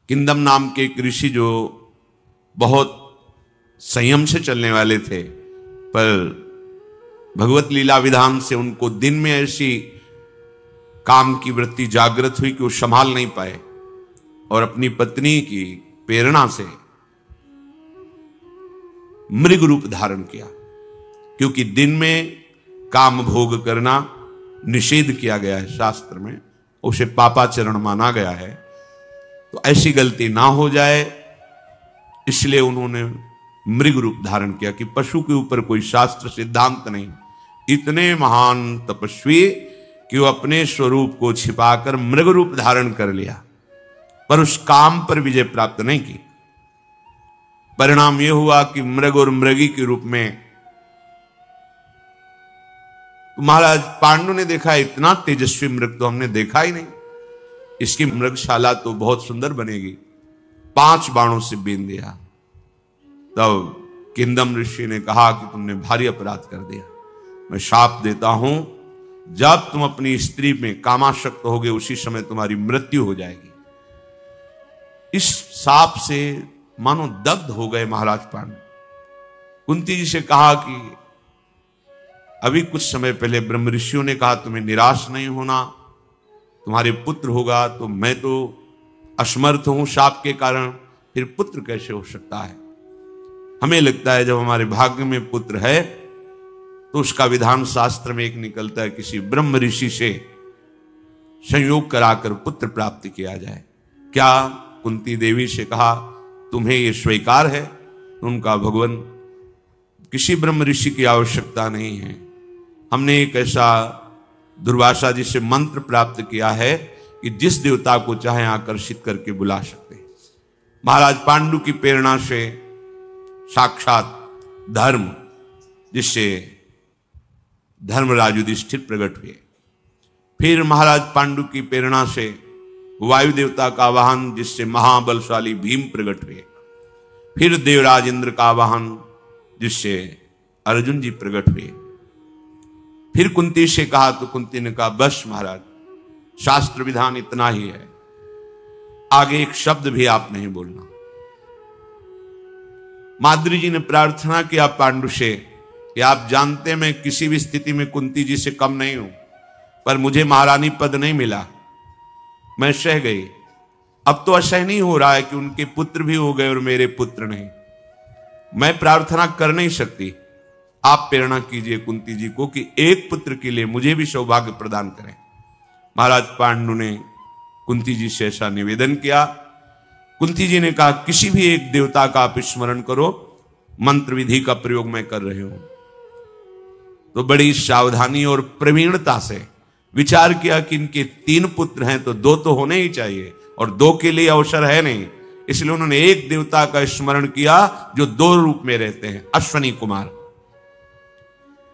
किंदम नाम के एक ऋषि जो बहुत संयम से चलने वाले थे, पर भगवत लीला विधान से उनको दिन में ऐसी काम की वृत्ति जागृत हुई कि वो संभाल नहीं पाए और अपनी पत्नी की प्रेरणा से मृग रूप धारण किया। क्योंकि दिन में काम भोग करना निषेध किया गया है शास्त्र में, उसे पापाचरण माना गया है। तो ऐसी गलती ना हो जाए इसलिए उन्होंने मृग रूप धारण किया कि पशु के ऊपर कोई शास्त्र सिद्धांत नहीं। इतने महान तपस्वी कि वो अपने स्वरूप को छिपाकर मृग रूप धारण कर लिया, पर उस काम पर विजय प्राप्त नहीं की। परिणाम यह हुआ कि मृग और मृगी के रूप में महाराज पांडु ने देखा इतना तेजस्वी मृग तो हमने देखा ही नहीं, इसकी मृगशाला तो बहुत सुंदर बनेगी। 5 बाणों से बीन दिया। तब किंदम ऋषि ने कहा कि तुमने भारी अपराध कर दिया, मैं शाप देता हूं, जब तुम अपनी स्त्री में कामासक्त होगे उसी समय तुम्हारी मृत्यु हो जाएगी। इस शाप से मानो दग्ध हो गए महाराज पांडु। कुंती जी से कहा कि अभी कुछ समय पहले ब्रह्म ऋषियों ने कहा तुम्हें निराश नहीं होना, तुम्हारे पुत्र होगा, तो मैं तो असमर्थ हूं शाप के कारण, फिर पुत्र कैसे हो सकता है। हमें लगता है जब हमारे भाग्य में पुत्र है तो उसका विधान शास्त्र में एक निकलता है, किसी ब्रह्म ऋषि से संयोग कराकर पुत्र प्राप्त किया जाए। क्या कुंती देवी से कहा तुम्हें यह स्वीकार है? उनका भगवान किसी ब्रह्म ऋषि की आवश्यकता नहीं है, हमने एक ऐसा दुर्वासा जी से मंत्र प्राप्त किया है कि जिस देवता को चाहे आकर्षित करके बुला सकते हैं। महाराज पांडु की प्रेरणा से साक्षात धर्म, जिससे धर्मराज युधिष्ठिर प्रकट हुए। फिर महाराज पांडु की प्रेरणा से वायु देवता का वाहन, जिससे महाबलशाली भीम प्रकट हुए। फिर देवराज इंद्र का वाहन, जिससे अर्जुन जी प्रकट हुए। फिर कुंती से कहा तो कुंती ने कहा बस महाराज, शास्त्र विधान इतना ही है, आगे एक शब्द भी आप नहीं बोलना। माद्री जी ने प्रार्थना किया पांडु से कि आप जानते मैं किसी भी स्थिति में कुंती जी से कम नहीं हूं, पर मुझे महारानी पद नहीं मिला, मैं सह गई। अब तो असह नहीं हो रहा है कि उनके पुत्र भी हो गए और मेरे पुत्र नहीं, मैं प्रार्थना कर नहीं सकती। आप प्रेरणा कीजिए कुंती जी को कि एक पुत्र के लिए मुझे भी सौभाग्य प्रदान करें। महाराज पांडु ने कुंती जी से ऐसा निवेदन किया। कुंती जी ने कहा किसी भी एक देवता का आप स्मरण करो, मंत्र विधि का प्रयोग मैं कर रही हूं। तो बड़ी सावधानी और प्रवीणता से विचार किया कि इनके 3 पुत्र हैं तो 2 तो होने ही चाहिए, और 2 के लिए अवसर है नहीं, इसलिए उन्होंने एक देवता का स्मरण किया जो 2 रूप में रहते हैं, अश्वनी कुमार।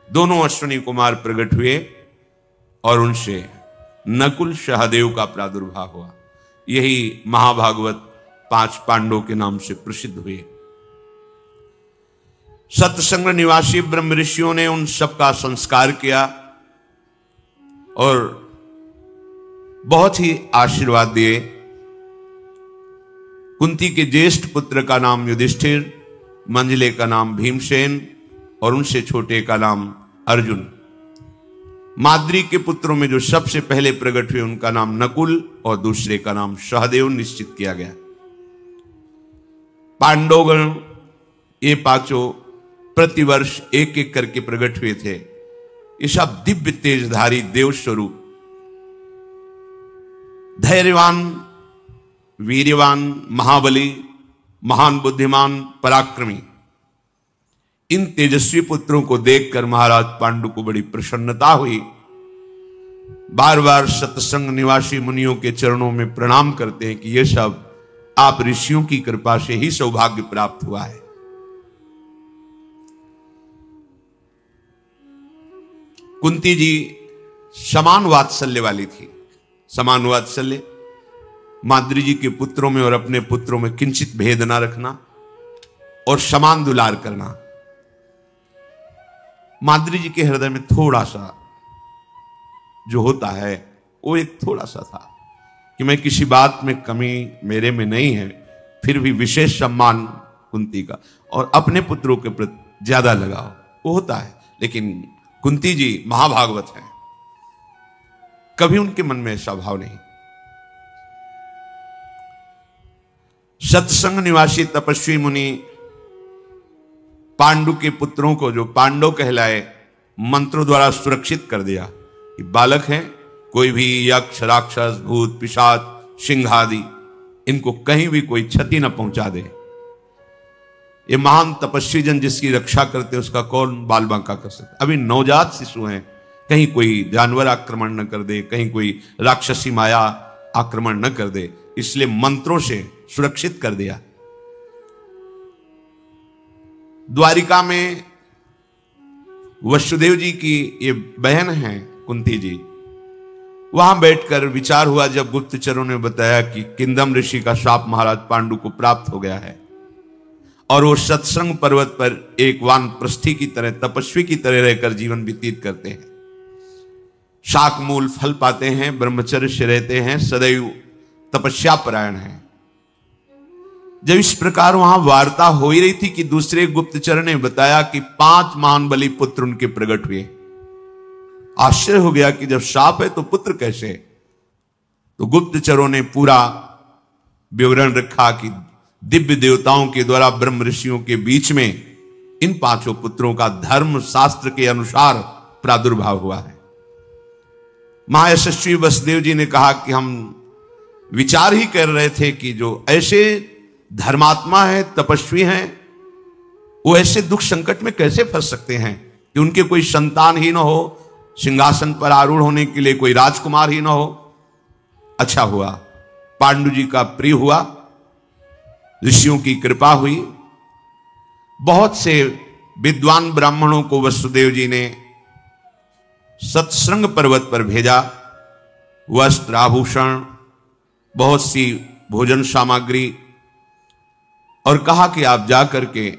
दोनों अश्वनी कुमार प्रकट हुए और उनसे नकुल सहदेव का प्रादुर्भाव हुआ। यही महाभागवत 5 पांडवों के नाम से प्रसिद्ध हुए। सतसंग निवासी ब्रह्म ऋषियों ने उन सब का संस्कार किया और बहुत ही आशीर्वाद दिए। कुंती के ज्येष्ठ पुत्र का नाम युधिष्ठिर, मंझले का नाम भीमसेन और उनसे छोटे का नाम अर्जुन। माद्री के पुत्रों में जो सबसे पहले प्रकट हुए उनका नाम नकुल और दूसरे का नाम सहदेव निश्चित किया गया। पांडवगण ये 5 प्रतिवर्ष एक एक करके प्रकट हुए थे। ये सब दिव्य तेजधारी देव स्वरूप, धैर्यवान, वीर्यवान, महाबली, महान बुद्धिमान, पराक्रमी, इन तेजस्वी पुत्रों को देखकर महाराज पांडु को बड़ी प्रसन्नता हुई। बार बार सत्संग निवासी मुनियों के चरणों में प्रणाम करते हैं कि ये सब आप ऋषियों की कृपा से ही सौभाग्य प्राप्त हुआ है। कुंती जी समान वात्सल्य वाली थी। समान वात्सल्य, माद्री जी के पुत्रों में और अपने पुत्रों में किंचित भेद ना रखना और समान दुलार करना। माद्री जी के हृदय में थोड़ा सा जो होता है वो एक थोड़ा सा था कि मैं किसी बात में कमी मेरे में नहीं है, फिर भी विशेष सम्मान कुंती का और अपने पुत्रों के प्रति ज्यादा लगाव वो होता है। लेकिन कुंती जी महाभागवत हैं, कभी उनके मन में ऐसा भाव नहीं। सत्संग निवासी तपस्वी मुनि पांडु के पुत्रों को, जो पांडव कहलाए, मंत्रों द्वारा सुरक्षित कर दिया कि बालक हैं, कोई भी यक्ष राक्षस भूत पिशाच सिंह आदि इनको कहीं भी कोई क्षति न पहुंचा दे। ये महान तपस्वी जन जिसकी रक्षा करते उसका कौन बाल बांका कर सकता। अभी नवजात शिशु हैं, कहीं कोई जानवर आक्रमण न कर दे, कहीं कोई राक्षसी माया आक्रमण न कर दे, इसलिए मंत्रों से सुरक्षित कर दिया। द्वारिका में वसुदेव जी की ये बहन है कुंती जी, वहां बैठकर विचार हुआ जब गुप्तचरों ने बताया कि किंदम ऋषि का शाप महाराज पांडु को प्राप्त हो गया है और वो सत्संग पर्वत पर एक वानप्रस्थी की तरह तपस्वी की तरह रहकर जीवन व्यतीत करते हैं, शाक मूल फल पाते हैं, ब्रह्मचर्य से रहते हैं, सदैव तपस्या परायण हैं। जब इस प्रकार वहां वार्ता हो ही रही थी कि दूसरे गुप्तचर ने बताया कि 5 महान बलि पुत्र उनके प्रकट हुए। आश्चर्य हो गया कि जब शाप है तो पुत्र कैसे? तो गुप्तचरों ने पूरा विवरण रखा कि दिव्य देवताओं के द्वारा ब्रह्म ऋषियों के बीच में इन 5 पुत्रों का धर्म शास्त्र के अनुसार प्रादुर्भाव हुआ है। महायशस्वी वसुदेव जी ने कहा कि हम विचार ही कर रहे थे कि जो ऐसे धर्मात्मा है, तपस्वी हैं, वो ऐसे दुख संकट में कैसे फंस सकते हैं कि उनके कोई संतान ही ना हो, सिंहासन पर आरूढ़ होने के लिए कोई राजकुमार ही ना हो। अच्छा हुआ पांडु जी का प्रिय हुआ, ऋषियों की कृपा हुई, बहुत से विद्वान ब्राह्मणों को वसुदेव जी ने सत्संग पर्वत पर भेजा, वस्त्र आभूषण, बहुत सी भोजन सामग्री, और कहा कि आप जाकर के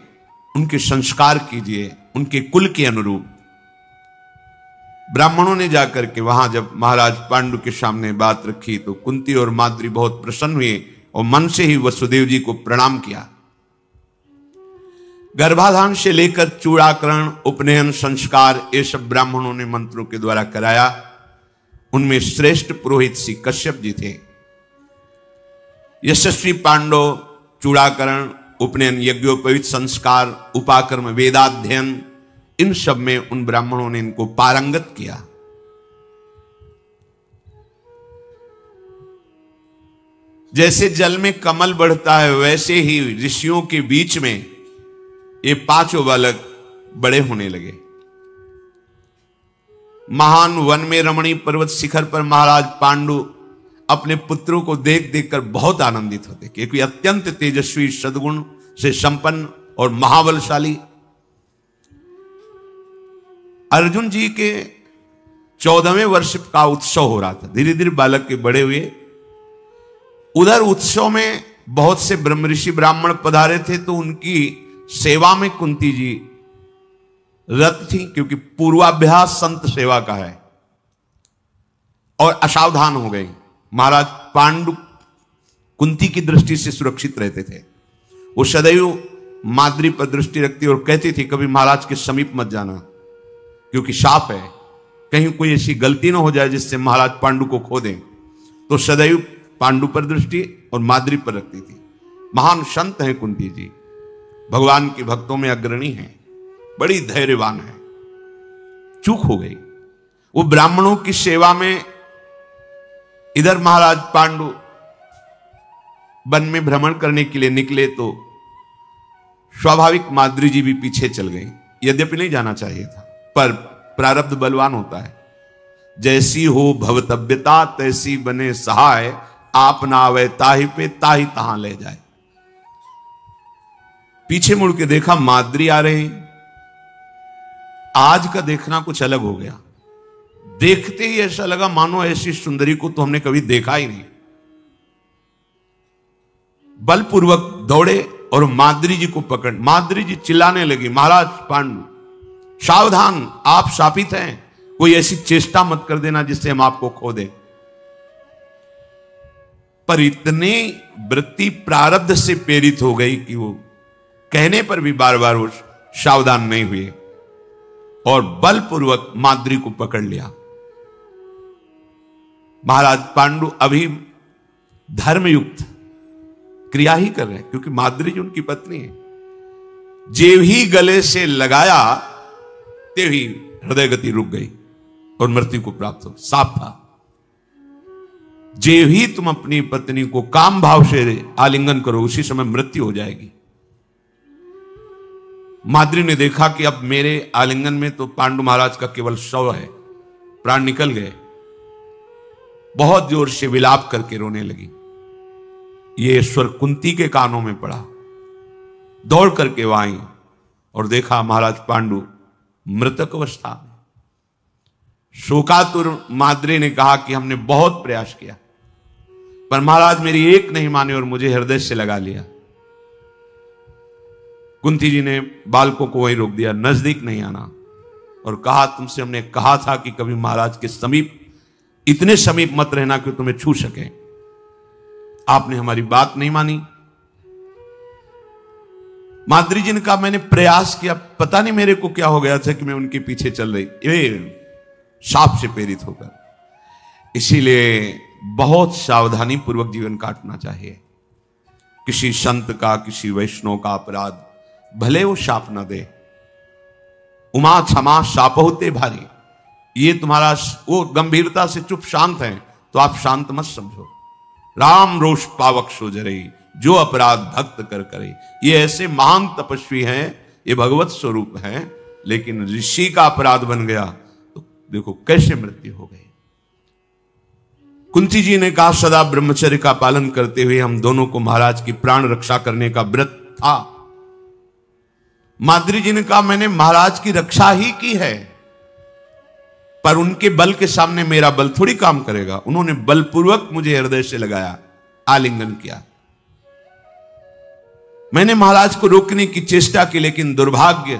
उनके संस्कार कीजिए उनके कुल के अनुरूप। ब्राह्मणों ने जाकर के वहां जब महाराज पांडु के सामने बात रखी तो कुंती और माद्री बहुत प्रसन्न हुए और मन से ही वसुदेव जी को प्रणाम किया। गर्भाधान से लेकर चूड़ाकरण, उपनयन, संस्कार, ये सब ब्राह्मणों ने मंत्रों के द्वारा कराया। उनमें श्रेष्ठ पुरोहित श्री कश्यप जी थे। यशस्वी पांडव चूड़ाकरण, उपनयन, यज्ञोपवीत संस्कार, उपाकर्म, वेदाध्ययन, इन सब में उन ब्राह्मणों ने इनको पारंगत किया। जैसे जल में कमल बढ़ता है वैसे ही ऋषियों के बीच में ये 5 बालक बड़े होने लगे। महान वन में रमणी पर्वत शिखर पर महाराज पांडु अपने पुत्रों को देख देखकर बहुत आनंदित होते, क्योंकि अत्यंत तेजस्वी, सद्गुण से संपन्न और महाबलशाली। अर्जुन जी के 14वें वर्ष का उत्सव हो रहा था, धीरे धीरे बालक के बड़े हुए। उधर उत्सव में बहुत से ब्रह्म ऋषि ब्राह्मण पधारे थे, तो उनकी सेवा में कुंती जी रत थी, क्योंकि पूर्वाभ्यास संत सेवा का है, और असावधान हो गई। महाराज पांडु कुंती की दृष्टि से सुरक्षित रहते थे। वो सदैव माद्री पर दृष्टि रखती और कहती थी कभी महाराज के समीप मत जाना, क्योंकि शाप है, कहीं कोई ऐसी गलती ना हो जाए जिससे महाराज पांडु को खो दें। तो सदैव पांडु पर दृष्टि और माद्री पर रखती थी। महान संत हैं कुंती जी, भगवान के भक्तों में अग्रणी हैं, बड़ी धैर्यवान है। चूक हो गई, वो ब्राह्मणों की सेवा में इधर महाराज पांडु वन में भ्रमण करने के लिए निकले तो स्वाभाविक माद्री जी भी पीछे चल गई। यद्यपि नहीं जाना चाहिए था, पर प्रारब्ध बलवान होता है। जैसी हो भवतव्यता तैसी बने सहाय, आप ना आवे ताहि पे ताहि तहां ले जाए। पीछे मुड़ के देखा माद्री आ रहे। आज का देखना कुछ अलग हो गया। देखते ही ऐसा लगा मानो ऐसी सुंदरी को तो हमने कभी देखा ही नहीं। बलपूर्वक दौड़े और माद्री जी को पकड़, माद्री जी चिल्लाने लगी, महाराज पांडु सावधान, आप शापित हैं, कोई ऐसी चेष्टा मत कर देना जिससे हम आपको खो दें। पर इतनी वृत्ति प्रारब्ध से प्रेरित हो गई कि वो कहने पर भी बार बार वो सावधान नहीं हुए और बलपूर्वक माद्री को पकड़ लिया। महाराज पांडु अभी धर्मयुक्त क्रिया ही कर रहे हैं, क्योंकि माद्री जी उनकी पत्नी है। जेव ही गले से लगाया ते ही हृदय गति रुक गई और मृत्यु को प्राप्त हो। साफ था, जेव ही तुम अपनी पत्नी को काम भाव से आलिंगन करो, उसी समय मृत्यु हो जाएगी। माद्री ने देखा कि अब मेरे आलिंगन में तो पांडु महाराज का केवल शव है, प्राण निकल गए। बहुत जोर से विलाप करके रोने लगी। ये ईश्वर कुंती के कानों में पड़ा। दौड़ करके वहां आई और देखा महाराज पांडु मृतक अवस्था में। शोकातुर माद्री ने कहा कि हमने बहुत प्रयास किया, पर महाराज मेरी एक नहीं माने और मुझे हृदय से लगा लिया। कुंती जी ने बालकों को वहीं रोक दिया, नजदीक नहीं आना, और कहा तुमसे हमने कहा था कि कभी महाराज के समीप, इतने समीप मत रहना कि तुम्हें छू सके। आपने हमारी बात नहीं मानी। माद्री जी ने कहा मैंने प्रयास किया, पता नहीं मेरे को क्या हो गया था कि मैं उनके पीछे चल रही, ये साप से प्रेरित होकर। इसीलिए बहुत सावधानी पूर्वक जीवन काटना चाहिए। किसी संत का, किसी वैष्णव का अपराध भले वो शाप न दे। उमा क्षमा शाप होते भारी, ये तुम्हारा वो गंभीरता से चुप शांत है तो आप शांत मत समझो। राम रोष पावक सो जरई, जो अपराध भक्त कर करे। ये ऐसे महान तपस्वी हैं, ये भगवत स्वरूप हैं, लेकिन ऋषि का अपराध बन गया तो देखो कैसे मृत्यु हो गई। कुंती जी ने कहा सदा ब्रह्मचर्य का पालन करते हुए हम दोनों को महाराज की प्राण रक्षा करने का व्रत था। माद्री जी ने कहा मैंने महाराज की रक्षा ही की है, पर उनके बल के सामने मेरा बल थोड़ी काम करेगा। उन्होंने बलपूर्वक मुझे हृदय से लगाया, आलिंगन किया। मैंने महाराज को रोकने की चेष्टा की, लेकिन दुर्भाग्य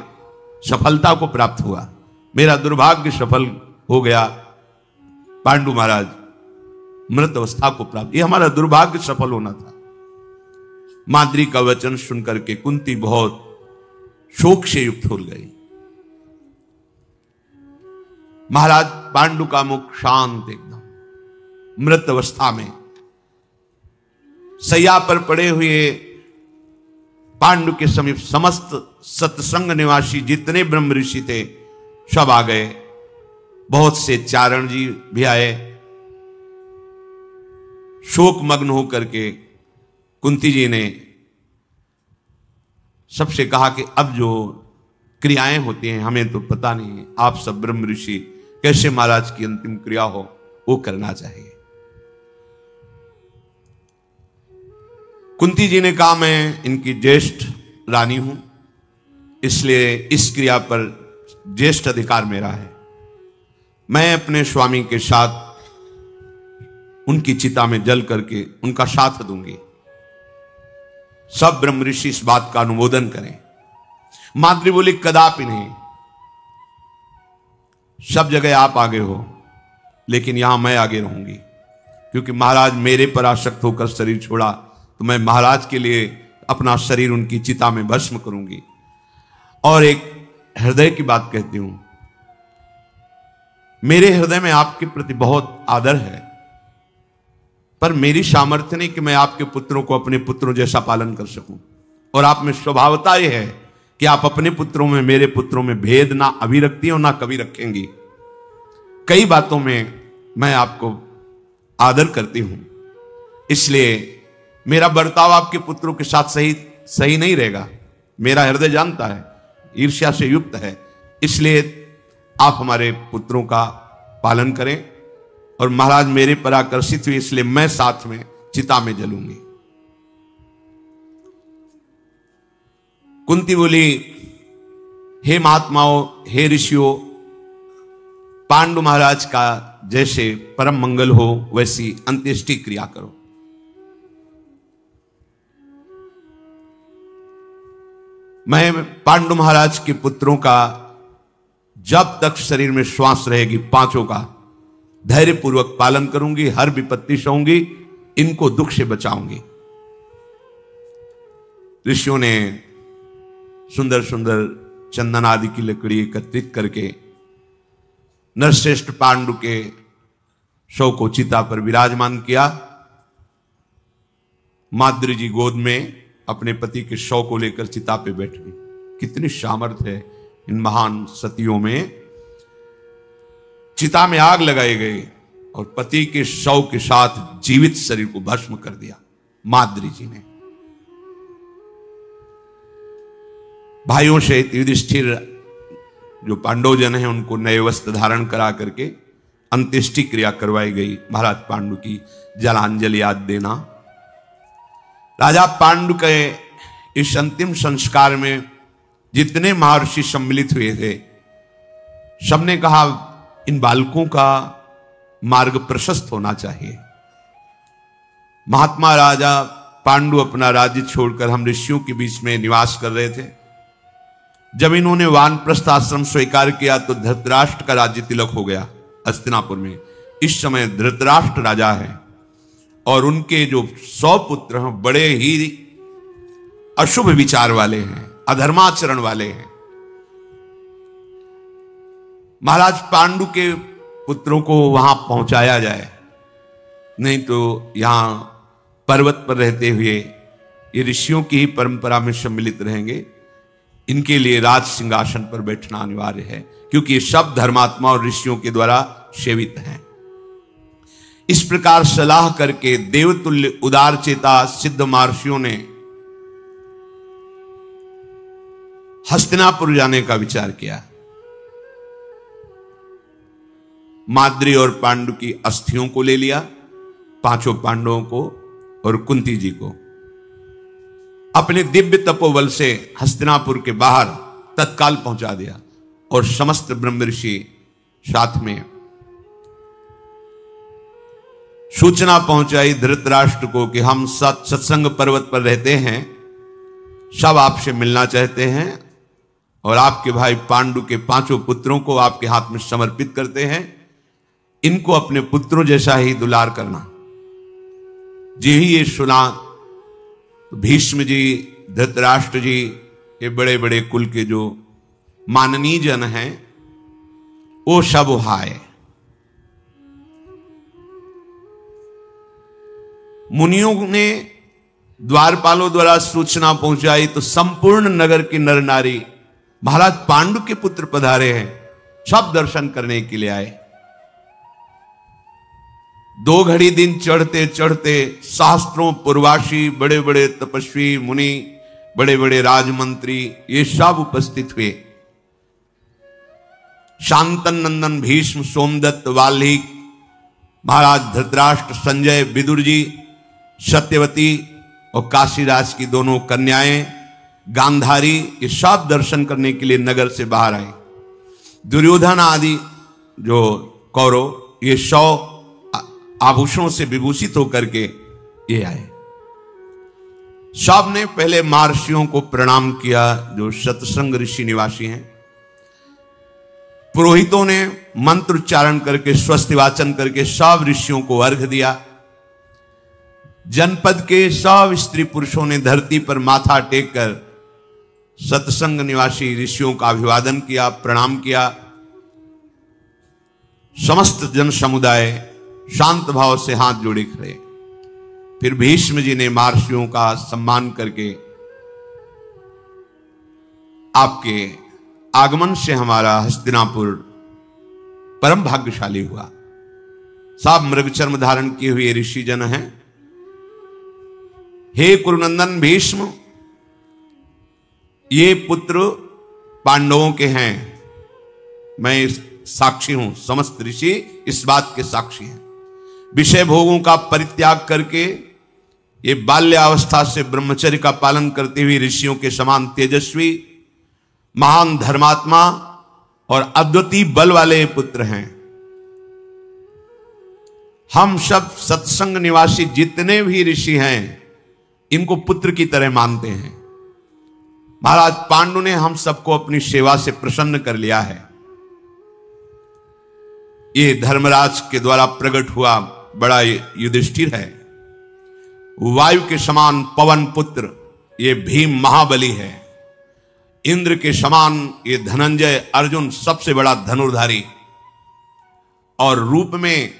सफलता को प्राप्त हुआ। मेरा दुर्भाग्य सफल हो गया। पांडु महाराज मृत अवस्था को प्राप्त, ये हमारा दुर्भाग्य सफल होना था। माद्री का वचन सुनकर के कुंती बहुत शोक से युक्त हो गई। महाराज पांडु का मुख शांत एकदम, मृत अवस्था में सैया पर पड़े हुए पांडु के समीप समस्त सत्संग निवासी जितने ब्रह्म ऋषि थे सब आ गए। बहुत से चारण जी भी आए। शोक मग्न होकर के कुंती जी ने सबसे कहा कि अब जो क्रियाएं होती हैं हमें तो पता नहीं है, आप सब ब्रह्म ऋषि कैसे महाराज की अंतिम क्रिया हो वो करना चाहिए। कुंती जी ने कहा मैं इनकी ज्येष्ठ रानी हूं, इसलिए इस क्रिया पर ज्येष्ठ अधिकार मेरा है। मैं अपने स्वामी के साथ उनकी चिता में जल करके उनका साथ दूंगी। सब ब्रह्म ऋषि इस बात का अनुमोदन करें। माद्री बोली कदापि नहीं, सब जगह आप आगे हो, लेकिन यहां मैं आगे रहूंगी, क्योंकि महाराज मेरे पर आसक्त होकर शरीर छोड़ा तो मैं महाराज के लिए अपना शरीर उनकी चिता में भस्म करूंगी। और एक हृदय की बात कहती हूं, मेरे हृदय में आपके प्रति बहुत आदर है, पर मेरी सामर्थ्य नहीं कि मैं आपके पुत्रों को अपने पुत्रों जैसा पालन कर सकूं। और आप में स्वभावता यह है कि आप अपने पुत्रों में मेरे पुत्रों में भेद ना अभी रखती हो ना कभी रखेंगी। कई बातों में मैं आपको आदर करती हूं, इसलिए मेरा बर्ताव आपके पुत्रों के साथ सही नहीं रहेगा। मेरा हृदय जानता है, ईर्ष्या से युक्त है, इसलिए आप हमारे पुत्रों का पालन करें। और महाराज मेरे पर आकर्षित हुए, इसलिए मैं साथ में चिता में जलूंगी। कुंती बोली हे महात्माओं, हे ऋषियों, पांडु महाराज का जैसे परम मंगल हो वैसी अंत्येष्टि क्रिया करो। मैं पांडु महाराज के पुत्रों का जब तक शरीर में श्वास रहेगी पांचों का धैर्य पूर्वक पालन करूंगी, हर विपत्ति सहूंगी इनको दुख से बचाऊंगी। ऋषियों ने सुंदर सुंदर चंदन आदि की लकड़ी एकत्रित करके नरश्रेष्ठ पांडु के शव को चिता पर विराजमान किया। माद्री जी गोद में अपने पति के शव को लेकर चिता पे बैठ गई। कितनी सामर्थ्य है इन महान सतियों में। चिता में आग लगाई गई और पति के शव के साथ जीवित शरीर को भस्म कर दिया माद्री जी ने। भाइयों सहित युधिष्ठिर जो पांडवजन हैं उनको नए वस्त्र धारण करा करके अंत्येष्टि क्रिया करवाई गई। महाराज पांडु की जलांजलि याद देना। राजा पांडु के इस अंतिम संस्कार में जितने महर्षि सम्मिलित हुए थे, सबने कहा इन बालकों का मार्ग प्रशस्त होना चाहिए। महात्मा राजा पांडु अपना राज्य छोड़कर हम ऋषियों के बीच में निवास कर रहे थे। जब इन्होंने वानप्रस्थ आश्रम स्वीकार किया तो धृतराष्ट्र का राज्य तिलक हो गया हस्तिनापुर में। इस समय धृतराष्ट्र राजा है और उनके जो 100 पुत्र हैं बड़े ही अशुभ विचार वाले हैं, अधर्माचरण वाले हैं। महाराज पांडु के पुत्रों को वहां पहुंचाया जाए, नहीं तो यहां पर्वत पर रहते हुए ये ऋषियों की ही परंपरा में सम्मिलित रहेंगे। इनके लिए राज सिंहासन पर बैठना अनिवार्य है, क्योंकि ये सब धर्मात्मा और ऋषियों के द्वारा सेवित हैं। इस प्रकार सलाह करके देवतुल्य उदार चेता सिद्ध महर्षियों ने हस्तिनापुर जाने का विचार किया। माद्री और पांडु की अस्थियों को ले लिया, 5 पांडवों को और कुंती जी को। अपने दिव्य तपोबल से हस्तिनापुर के बाहर तत्काल पहुंचा दिया और समस्त ब्रह्म ऋषि साथ में सूचना पहुंचाई धृतराष्ट्र को कि हम सत्संग पर्वत पर रहते हैं, सब आपसे मिलना चाहते हैं और आपके भाई पांडु के 5 पुत्रों को आपके हाथ में समर्पित करते हैं। इनको अपने पुत्रों जैसा ही दुलार करना। जी ही ये सुना भीष्म जी, धृतराष्ट्र जी, ये बड़े बड़े कुल के जो माननीय जन हैं वो सब आए। मुनियों ने द्वारपालों द्वारा सूचना पहुंचाई तो संपूर्ण नगर की नर नारी महाराज पांडु के पुत्र पधारे हैं, सब दर्शन करने के लिए आए। 2 घड़ी दिन चढ़ते चढ़ते शास्त्रों पूर्वासी बड़े बड़े तपस्वी मुनि, बड़े बड़े राजमंत्री, ये सब उपस्थित हुए। शांतन नंदन भीष्म, सोमदत्त, वाल्मीकि, महाराज धृतराष्ट्र, संजय, विदुर जी, सत्यवती और काशीराज की दोनों कन्याएं, गांधारी, ये सब दर्शन करने के लिए नगर से बाहर आए। दुर्योधन आदि जो कौरव, ये 100 आभूषणों से विभूषित होकर के ये आए। सब ने पहले महर्षियों को प्रणाम किया जो सत्संग ऋषि निवासी हैं। पुरोहितों ने मंत्र उच्चारण करके स्वस्ति वाचन करके सब ऋषियों को अर्घ्य दिया। जनपद के सब स्त्री पुरुषों ने धरती पर माथा टेक कर सत्संग निवासी ऋषियों का अभिवादन किया, प्रणाम किया। समस्त जन समुदाय शांत भाव से हाथ जोड़े खड़े। फिर भीष्म जी ने महर्षियों का सम्मान करके, आपके आगमन से हमारा हस्तिनापुर परम भाग्यशाली हुआ। सब मृगचर्म धारण किए हुए ऋषि जन हैं। हे कुरुनंदन भीष्म, ये पुत्र पांडवों के हैं। मैं साक्षी हूं, समस्त ऋषि इस बात के साक्षी हैं। विषय भोगों का परित्याग करके ये बाल्यावस्था से ब्रह्मचर्य का पालन करते हुए ऋषियों के समान तेजस्वी, महान धर्मात्मा और अद्वितीय बल वाले पुत्र हैं। हम सब सत्संग निवासी जितने भी ऋषि हैं इनको पुत्र की तरह मानते हैं। महाराज पांडु ने हम सबको अपनी सेवा से प्रसन्न कर लिया है। ये धर्मराज के द्वारा प्रकट हुआ बड़ा युधिष्ठिर है। वायु के समान पवन पुत्र ये भीम महाबली है, इंद्र के समान ये धनंजय अर्जुन सबसे बड़ा धनुर्धारी, और रूप में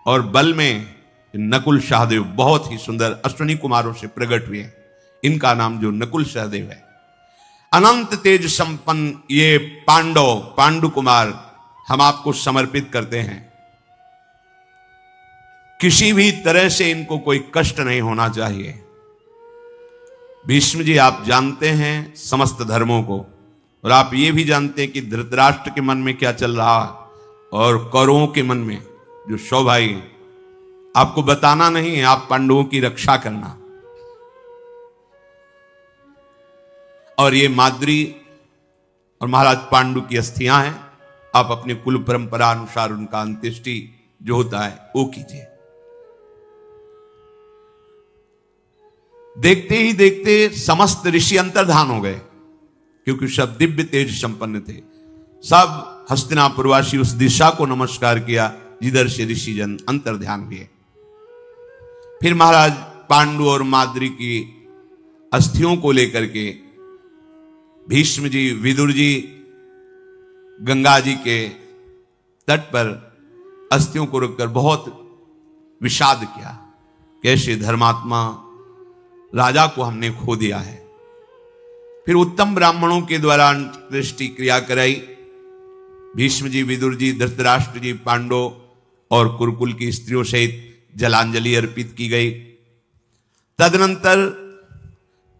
और बल में नकुल सहदेव बहुत ही सुंदर अश्विनी कुमारों से प्रकट हुए। इनका नाम जो नकुल सहदेव है। अनंत तेज संपन्न ये पांडु कुमार हम आपको समर्पित करते हैं। किसी भी तरह से इनको कोई कष्ट नहीं होना चाहिए। भीष्म जी आप जानते हैं समस्त धर्मों को, और आप ये भी जानते हैं कि धृतराष्ट्र के मन में क्या चल रहा और कौरवों के मन में जो 100 भाई, आपको बताना नहीं है, आप पांडवों की रक्षा करना। और ये माद्री और महाराज पांडु की अस्थियां हैं, आप अपने कुल परंपरा अनुसार उनका अंत्येष्टि जो होता है वो कीजिए। देखते ही देखते समस्त ऋषि अंतर्धान हो गए, क्योंकि सब दिव्य तेज संपन्न थे। सब हस्तिनापुरवासी उस दिशा को नमस्कार किया जिधर से ऋषि जन अंतर्ध्यान हुए। फिर महाराज पांडु और माद्री की अस्थियों को लेकर के भीष्म जी, विदुर जी गंगा जी के तट पर अस्थियों को रखकर बहुत विषाद किया, कैसे धर्मात्मा राजा को हमने खो दिया है। फिर उत्तम ब्राह्मणों के द्वारा अंत्येष्टि क्रिया कराई। भीष्म जी, विदुर जी, धृतराष्ट्र जी, पांडव और कुरुकुल की स्त्रियों सहित जलांजलि अर्पित की गई। तदनंतर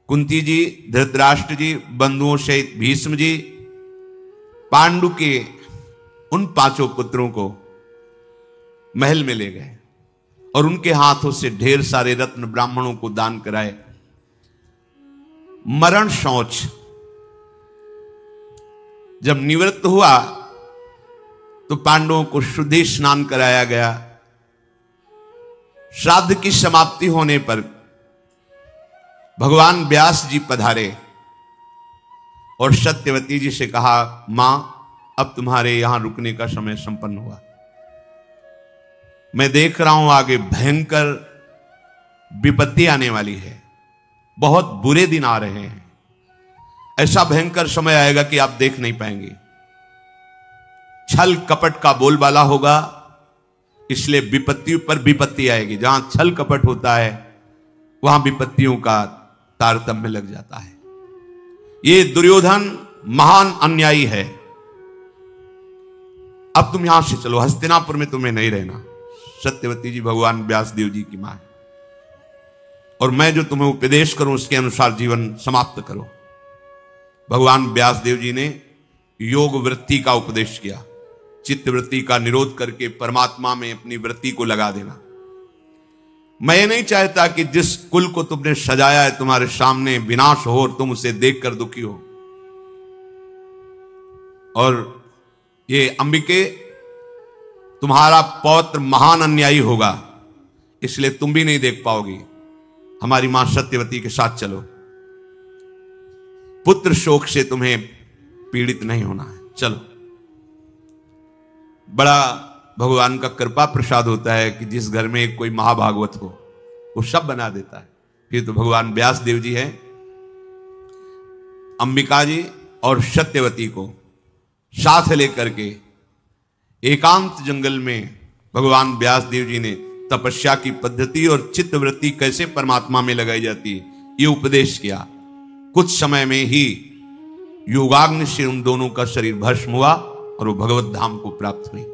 कुंती जी, धृतराष्ट्र जी, बंधुओं सहित भीष्म जी पांडु के उन 5 पुत्रों को महल में ले गए और उनके हाथों से ढेर सारे रत्न ब्राह्मणों को दान कराए। मरण शौच जब निवृत्त हुआ तो पांडवों को शुद्धि स्नान कराया गया। श्राद्ध की समाप्ति होने पर भगवान व्यास जी पधारे और सत्यवती जी से कहा, मां अब तुम्हारे यहां रुकने का समय संपन्न हुआ। मैं देख रहा हूं आगे भयंकर विपत्ति आने वाली है, बहुत बुरे दिन आ रहे हैं। ऐसा भयंकर समय आएगा कि आप देख नहीं पाएंगे। छल कपट का बोलबाला होगा, इसलिए विपत्ति पर विपत्ति आएगी। जहां छल कपट होता है वहां विपत्तियों का तारतम्य लग जाता है। ये दुर्योधन महान अन्यायी है। अब तुम यहां से चलो, हस्तिनापुर में तुम्हें नहीं रहना। सत्यवती जी भगवान व्यासदेव जी की मां है, और मैं जो तुम्हें उपदेश करूं उसके अनुसार जीवन समाप्त करो। भगवान व्यासदेव जी ने योग वृत्ति का उपदेश किया, चित्त वृत्ति का निरोध करके परमात्मा में अपनी वृत्ति को लगा देना। मैं ये नहीं चाहता कि जिस कुल को तुमने सजाया है तुम्हारे सामने विनाश हो और तुम उसे देखकर दुखी हो। और ये अंबिके, तुम्हारा पौत्र महान अन्यायी होगा, इसलिए तुम भी नहीं देख पाओगी। हमारी मां सत्यवती के साथ चलो, पुत्र शोक से तुम्हें पीड़ित नहीं होना है, चलो। बड़ा भगवान का कृपा प्रसाद होता है कि जिस घर में कोई महाभागवत हो वो सब बना देता है। फिर तो भगवान व्यासदेव जी हैं, अंबिका जी और सत्यवती को साथ लेकर के एकांत जंगल में भगवान व्यासदेव जी ने तपस्या की पद्धति और चित्तवृत्ति कैसे परमात्मा में लगाई जाती है ये उपदेश किया। कुछ समय में ही योगाग्नि से उन दोनों का शरीर भस्म हुआ और वो भगवत धाम को प्राप्त हुई।